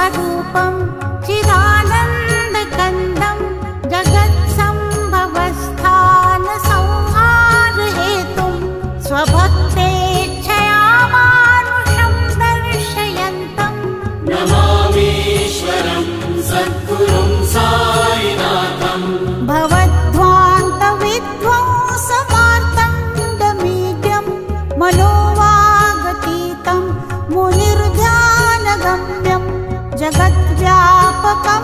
स्वरूपं चिदानन्दकन्दं जगत्सम्भवस्थानसंहारहेतुं स्वभक्तेच्छया मानुषं दर्शयन्तं नमामीश्वरं सद्गुरुं साईनाथं भवद्ध्वान्तविध्वंसमार्तण्डमीड्यं मनोवागतीतं मुनिर्ध्यानगम्यं जगद्व्यापकं